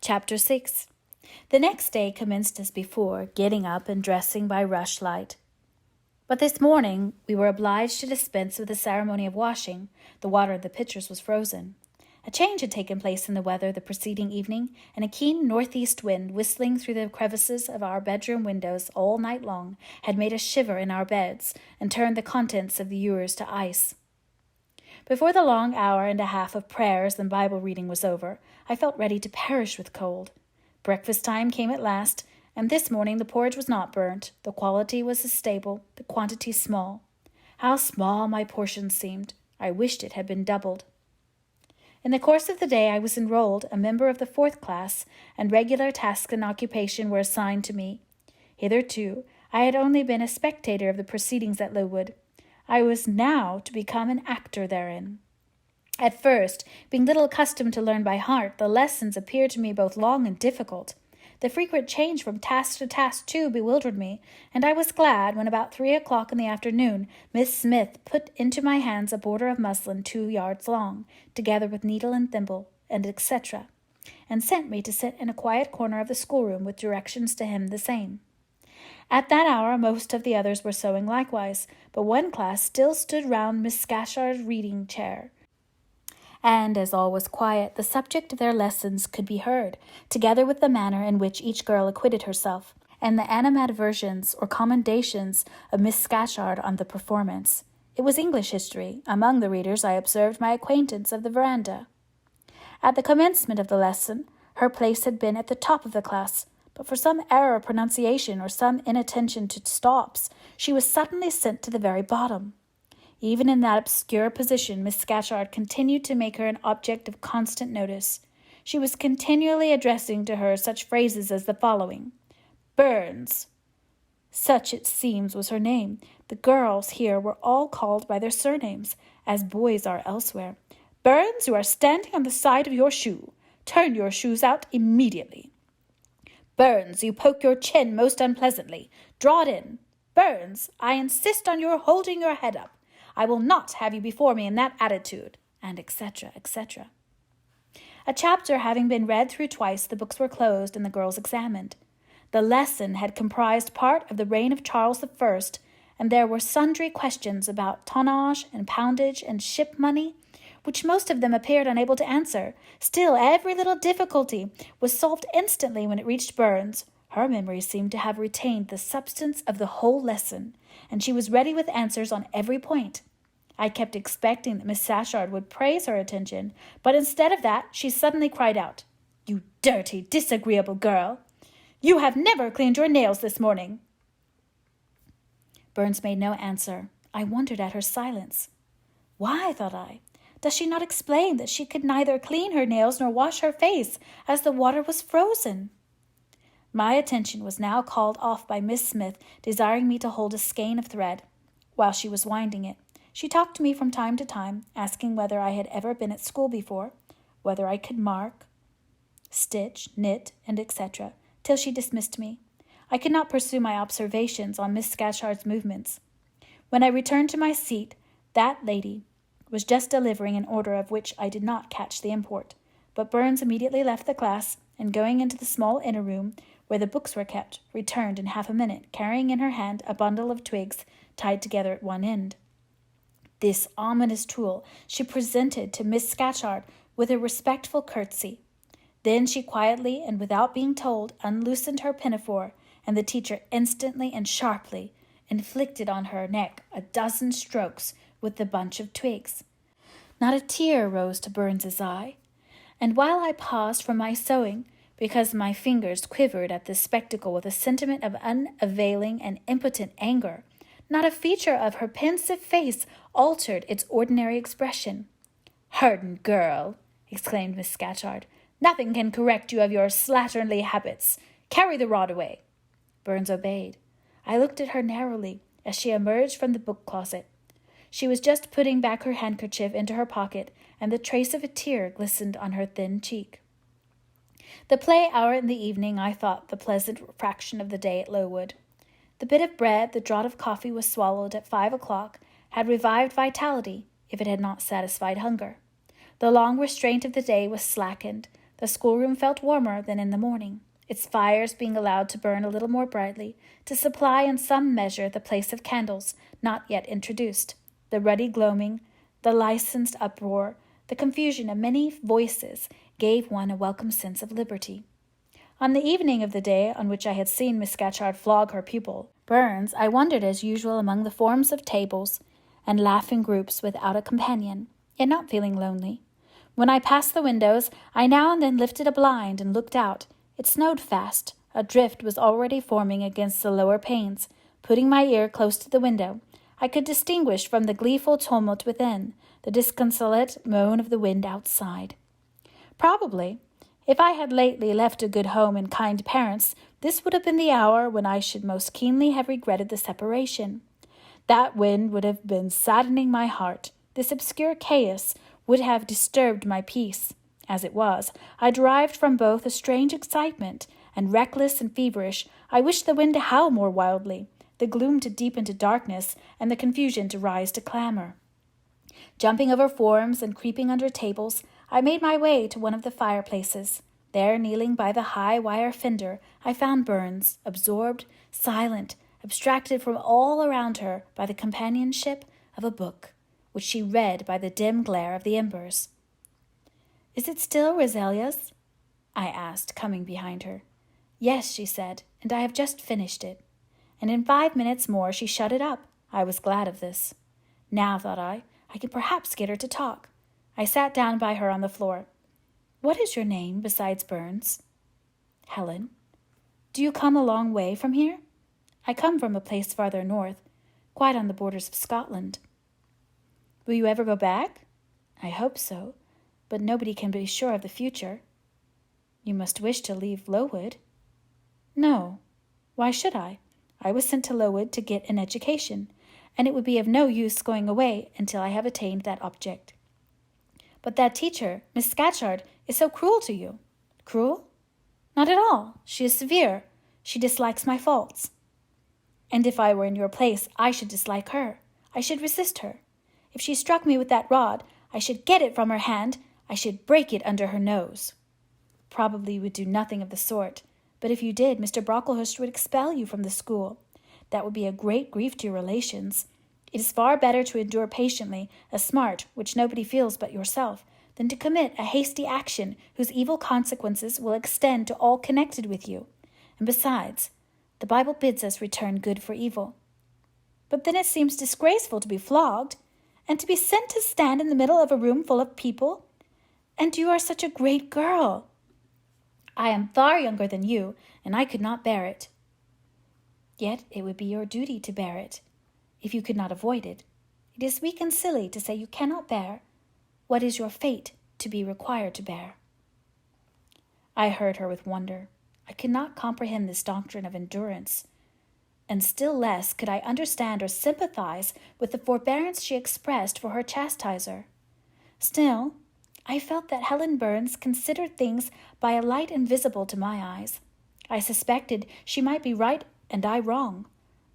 Chapter 6. The next day commenced as before, getting up and dressing by rushlight. But this morning we were obliged to dispense with the ceremony of washing. The water of the pitchers was frozen. A change had taken place in the weather the preceding evening, and a keen northeast wind whistling through the crevices of our bedroom windows all night long had made us shiver in our beds and turned the contents of the ewers to ice. Before the long hour and a half of prayers and Bible reading was over, I felt ready to perish with cold. Breakfast time came at last, and this morning the porridge was not burnt, the quality was as stable, the quantity small. How small my portion seemed! I wished it had been doubled. In the course of the day I was enrolled, a member of the 4th class, and regular tasks and occupation were assigned to me. Hitherto, I had only been a spectator of the proceedings at Lowood. I was now to become an actor therein. At first, being little accustomed to learn by heart, the lessons appeared to me both long and difficult. The frequent change from task to task, too, bewildered me, and I was glad when about 3 o'clock in the afternoon Miss Smith put into my hands a border of muslin 2 yards long, together with needle and thimble, and etc., and sent me to sit in a quiet corner of the schoolroom with directions to hem the same. At that hour most of the others were sewing likewise, but one class still stood round Miss Scatchard's reading chair, and, as all was quiet, the subject of their lessons could be heard, together with the manner in which each girl acquitted herself, and the animadversions or commendations of Miss Scatchard on the performance. It was English history. Among the readers I observed my acquaintance of the veranda. At the commencement of the lesson, her place had been at the top of the class, but for some error of pronunciation or some inattention to stops, she was suddenly sent to the very bottom. Even in that obscure position, Miss Scatchard continued to make her an object of constant notice. She was continually addressing to her such phrases as the following: Burns. Such, it seems, was her name. The girls here were all called by their surnames, as boys are elsewhere. Burns, you are standing on the side of your shoe. Turn your shoes out immediately. Burns, you poke your chin most unpleasantly. Draw it in. Burns, I insist on your holding your head up. I will not have you before me in that attitude, and etc., etc. A chapter having been read through twice, the books were closed and the girls examined. The lesson had comprised part of the reign of Charles I, and there were sundry questions about tonnage and poundage and ship money, which most of them appeared unable to answer. Still, every little difficulty was solved instantly when it reached Burns. Her memory seemed to have retained the substance of the whole lesson, and she was ready with answers on every point. I kept expecting that Miss Scatchard would praise her attention, but instead of that, she suddenly cried out, You dirty, disagreeable girl! You have never cleaned your nails this morning. Burns made no answer. I wondered at her silence. Why, thought I, does she not explain that she could neither clean her nails nor wash her face, as the water was frozen? My attention was now called off by Miss Smith, desiring me to hold a skein of thread. While she was winding it, she talked to me from time to time, asking whether I had ever been at school before, whether I could mark, stitch, knit, and etc., till she dismissed me. I could not pursue my observations on Miss Scatchard's movements. When I returned to my seat, that lady was just delivering an order of which I did not catch the import, but Burns immediately left the class, and going into the small inner room, where the books were kept, returned in half a minute, carrying in her hand a bundle of twigs tied together at one end. This ominous tool she presented to Miss Scatchard with a respectful curtsy. Then she quietly, and without being told, unloosened her pinafore, and the teacher instantly and sharply inflicted on her neck a dozen strokes with the bunch of twigs. Not a tear rose to Burns's eye, and while I paused from my sewing, because my fingers quivered at this spectacle with a sentiment of unavailing and impotent anger, not a feature of her pensive face altered its ordinary expression. Hardened girl, exclaimed Miss Scatchard, nothing can correct you of your slatternly habits. Carry the rod away. Burns obeyed. I looked at her narrowly as she emerged from the book-closet. She was just putting back her handkerchief into her pocket, and the trace of a tear glistened on her thin cheek. The play hour in the evening I thought the pleasant fraction of the day at Lowood. The bit of bread, the draught of coffee was swallowed at 5 o'clock, had revived vitality, if it had not satisfied hunger. The long restraint of the day was slackened. The schoolroom felt warmer than in the morning, its fires being allowed to burn a little more brightly, to supply in some measure the place of candles not yet introduced. The ruddy gloaming, the licensed uproar, the confusion of many voices gave one a welcome sense of liberty. On the evening of the day on which I had seen Miss Scatchard flog her pupil, Burns, I wandered as usual among the forms of tables and laughing groups without a companion, yet not feeling lonely. When I passed the windows, I now and then lifted a blind and looked out. It snowed fast. A drift was already forming against the lower panes. Putting my ear close to the window, I could distinguish from the gleeful tumult within the disconsolate moan of the wind outside. Probably, if I had lately left a good home and kind parents, this would have been the hour when I should most keenly have regretted the separation. That wind would have been saddening my heart. This obscure chaos would have disturbed my peace. As it was, I derived from both a strange excitement, and reckless and feverish, I wished the wind to howl more wildly, the gloom to deepen to darkness, and the confusion to rise to clamor. Jumping over forms and creeping under tables, I made my way to one of the fireplaces. There, kneeling by the high wire fender, I found Burns, absorbed, silent, abstracted from all around her by the companionship of a book, which she read by the dim glare of the embers. "Is it still Roselia's?" I asked, coming behind her. "Yes," she said, "and I have just finished it." And in 5 minutes more she shut it up. I was glad of this. Now, thought I can perhaps get her to talk. I sat down by her on the floor. "What is your name besides Burns?" "Helen." "Do you come a long way from here?" "I come from a place farther north, quite on the borders of Scotland." "Will you ever go back?" "I hope so, but nobody can be sure of the future." "You must wish to leave Lowood." "No. Why should I? I was sent to Lowood to get an education, and it would be of no use going away until I have attained that object." "But that teacher, Miss Scatchard, is so cruel to you." "Cruel? Not at all. She is severe. She dislikes my faults." "And if I were in your place, I should dislike her. I should resist her. If she struck me with that rod, I should get it from her hand. I should break it under her nose." "Probably you would do nothing of the sort. But if you did, Mr. Brocklehurst would expel you from the school. That would be a great grief to your relations. It is far better to endure patiently a smart which nobody feels but yourself, than to commit a hasty action whose evil consequences will extend to all connected with you. And besides, the Bible bids us return good for evil." "But then it seems disgraceful to be flogged, and to be sent to stand in the middle of a room full of people. And you are such a great girl." "I am far younger than you, and I could not bear it." "Yet it would be your duty to bear it, if you could not avoid it. It is weak and silly to say you cannot bear what is your fate to be required to bear." I heard her with wonder. I could not comprehend this doctrine of endurance, and still less could I understand or sympathize with the forbearance she expressed for her chastiser. Still, I felt that Helen Burns considered things by a light invisible to my eyes. I suspected she might be right and I wrong,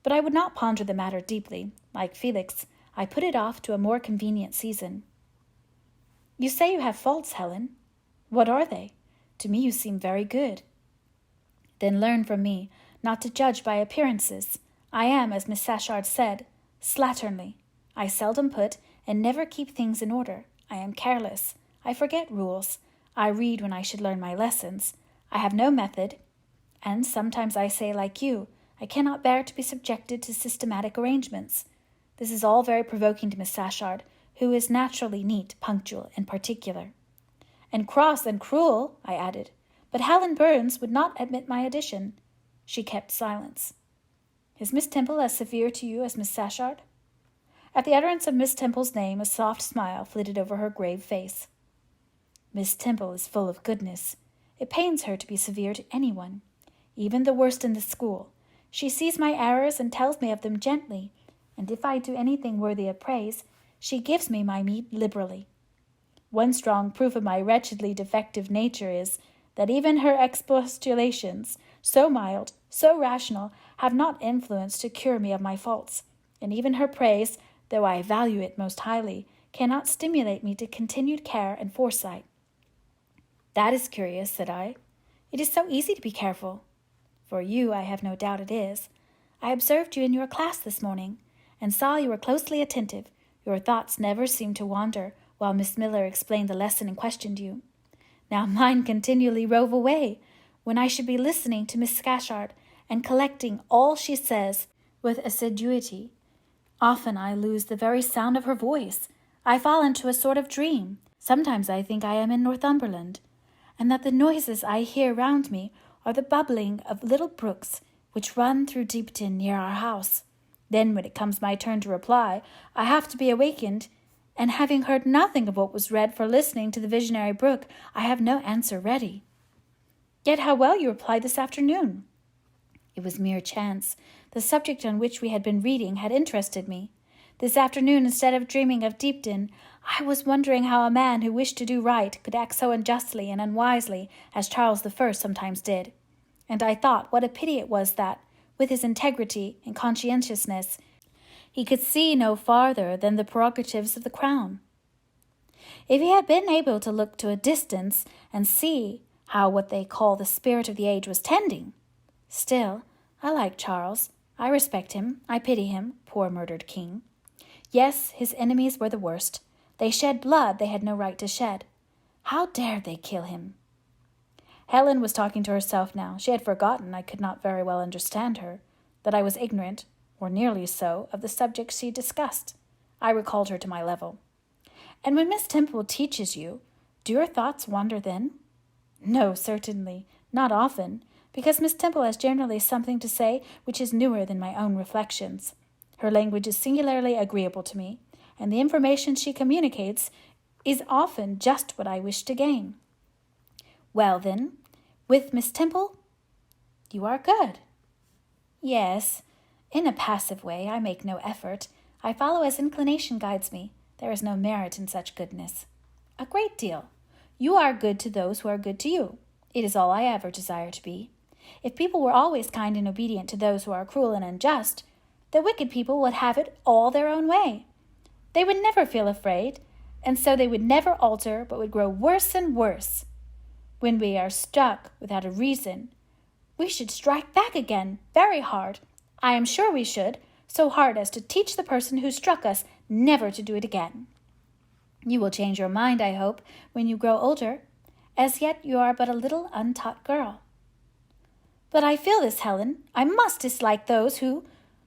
but I would not ponder the matter deeply. Like Felix, I put it off to a more convenient season. "You say you have faults, Helen. What are they? To me you seem very good." "Then learn from me not to judge by appearances. I am, as Miss Scatchard said, slatternly. I seldom put and never keep things in order. I am careless. I forget rules. I read when I should learn my lessons. I have no method, and sometimes I say, like you, I cannot bear to be subjected to systematic arrangements. This is all very provoking to Miss Scatchard, who is naturally neat, punctual, and particular." "And cross and cruel," I added. But Helen Burns would not admit my addition. She kept silence. "Is Miss Temple as severe to you as Miss Scatchard?" At the utterance of Miss Temple's name, a soft smile flitted over her grave face. "Miss Temple is full of goodness. It pains her to be severe to anyone, even the worst in the school. She sees my errors and tells me of them gently, and if I do anything worthy of praise, she gives me my meed liberally. One strong proof of my wretchedly defective nature is that even her expostulations, so mild, so rational, have not influence to cure me of my faults, and even her praise, though I value it most highly, cannot stimulate me to continued care and foresight." That is curious, said I. It is so easy to be careful. For you, I have no doubt it is. I observed you in your class this morning, and saw you were closely attentive. Your thoughts never seemed to wander while Miss Miller explained the lesson and questioned you. Now mine continually rove away, when I should be listening to Miss Scatchard and collecting all she says with assiduity. Often I lose the very sound of her voice. I fall into a sort of dream. Sometimes I think I am in Northumberland, and that the noises I hear round me are the bubbling of little brooks which run through Deepton near our house. Then, when it comes my turn to reply, I have to be awakened, and having heard nothing of what was read for listening to the visionary brook, I have no answer ready. Yet how well you replied this afternoon! It was mere chance. The subject on which we had been reading had interested me. This afternoon, instead of dreaming of Deepton, I was wondering how a man who wished to do right could act so unjustly and unwisely as Charles I sometimes did. And I thought what a pity it was that, with his integrity and conscientiousness, he could see no farther than the prerogatives of the crown. If he had been able to look to a distance and see how what they call the spirit of the age was tending. Still, I like Charles. I respect him. I pity him, poor murdered king. Yes, his enemies were the worst. They shed blood they had no right to shed. How dared they kill him? Helen was talking to herself now. She had forgotten I could not very well understand her, that I was ignorant, or nearly so, of the subject she discussed. I recalled her to my level. And when Miss Temple teaches you, do your thoughts wander then? No, certainly, not often, because Miss Temple has generally something to say which is newer than my own reflections. Her language is singularly agreeable to me, and the information she communicates is often just what I wish to gain. Well, then, with Miss Temple, you are good. Yes, in a passive way. I make no effort. I follow as inclination guides me. There is no merit in such goodness. A great deal. You are good to those who are good to you. It is all I ever desire to be. If people were always kind and obedient to those who are cruel and unjust, the wicked people would have it all their own way. They would never feel afraid, and so they would never alter, but would grow worse and worse. When we are struck without a reason, we should strike back again, very hard. I am sure we should, so hard as to teach the person who struck us never to do it again. You will change your mind, I hope, when you grow older. As yet you are but a little untaught girl. But I feel this, Helen. I must dislike those who,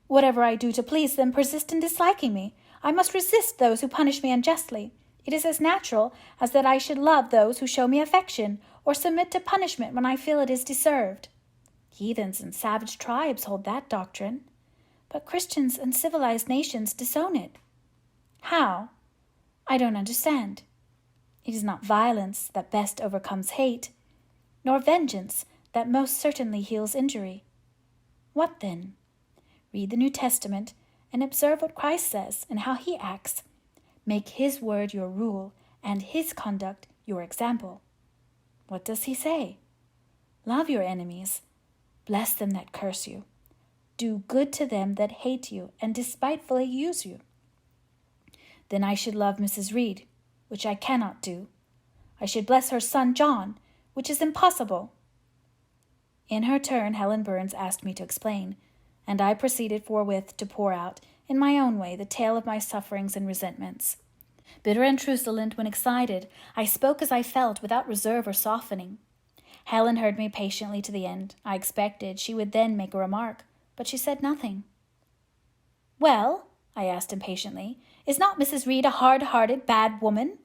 whatever I do to please them, persist in disliking me. I must resist those who punish me unjustly. It is as natural as that I should love those who show me affection, or submit to punishment when I feel it is deserved. Heathens and savage tribes hold that doctrine, but Christians and civilized nations disown it. How? I don't understand. It is not violence that best overcomes hate, nor vengeance that most certainly heals injury. What then? Read the New Testament and observe what Christ says and how he acts. Make his word your rule and his conduct your example. What does he say? Love your enemies. Bless them that curse you. Do good to them that hate you and despitefully use you. Then I should love Mrs. Reed, which I cannot do. I should bless her son John, which is impossible. In her turn, Helen Burns asked me to explain, and I proceeded forthwith to pour out, in my own way, the tale of my sufferings and resentments. Bitter and truculent when excited, I spoke as I felt, without reserve or softening. Helen heard me patiently to the end. I expected she would then make a remark, but she said nothing. Well, I asked impatiently, is not Mrs. Reed a hard-hearted, bad woman?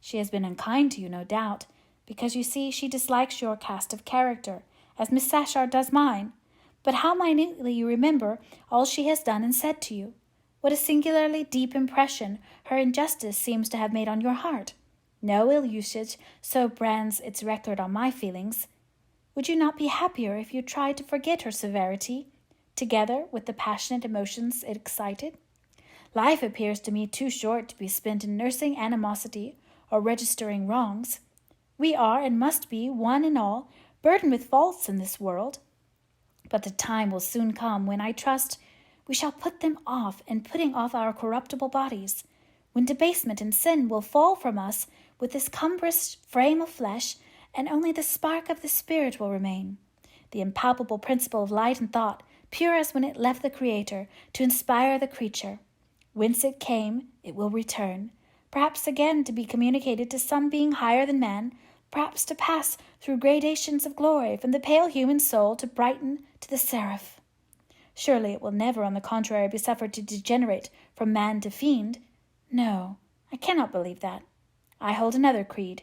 She has been unkind to you, no doubt, because you see she dislikes your cast of character, as Miss Scatchard does mine. But how minutely you remember all she has done and said to you. What a singularly deep impression her injustice seems to have made on your heart. No ill usage so brands its record on my feelings. Would you not be happier if you tried to forget her severity, together with the passionate emotions it excited? Life appears to me too short to be spent in nursing animosity or registering wrongs. We are and must be, one and all, burdened with faults in this world. But the time will soon come when, I trust, we shall put them off, and putting off our corruptible bodies, when debasement and sin will fall from us with this cumbrous frame of flesh, and only the spark of the spirit will remain. The impalpable principle of light and thought, pure as when it left the Creator, to inspire the creature. Whence it came, it will return, perhaps again to be communicated to some being higher than man, perhaps to pass through gradations of glory from the pale human soul to brighten to the seraph. Surely it will never, on the contrary, be suffered to degenerate from man to fiend. No, I cannot believe that. I hold another creed,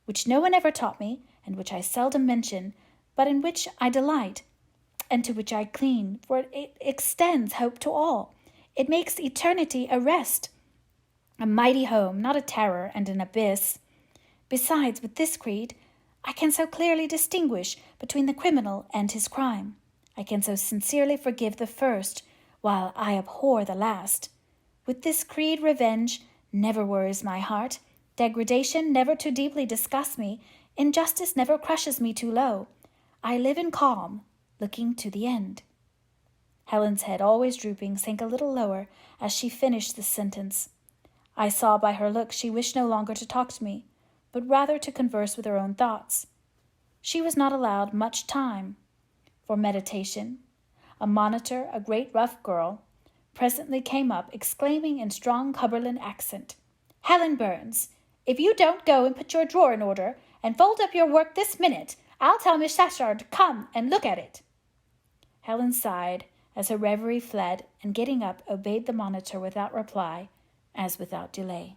which no one ever taught me, and which I seldom mention, but in which I delight, and to which I cling, for it extends hope to all. It makes eternity a rest, a mighty home, not a terror and an abyss. Besides, with this creed, I can so clearly distinguish between the criminal and his crime. I can so sincerely forgive the first, while I abhor the last. With this creed, revenge never worries my heart. Degradation never too deeply disgusts me. Injustice never crushes me too low. I live in calm, looking to the end. Helen's head, always drooping, sank a little lower as she finished this sentence. I saw by her look she wished no longer to talk to me, but rather to converse with her own thoughts. She was not allowed much time for meditation. A monitor, a great rough girl, presently came up, exclaiming in strong Cumberland accent, "Helen Burns, if you don't go and put your drawer in order and fold up your work this minute, I'll tell Miss Shashard to come and look at it." Helen sighed as her reverie fled, and getting up, obeyed the monitor without reply, as without delay.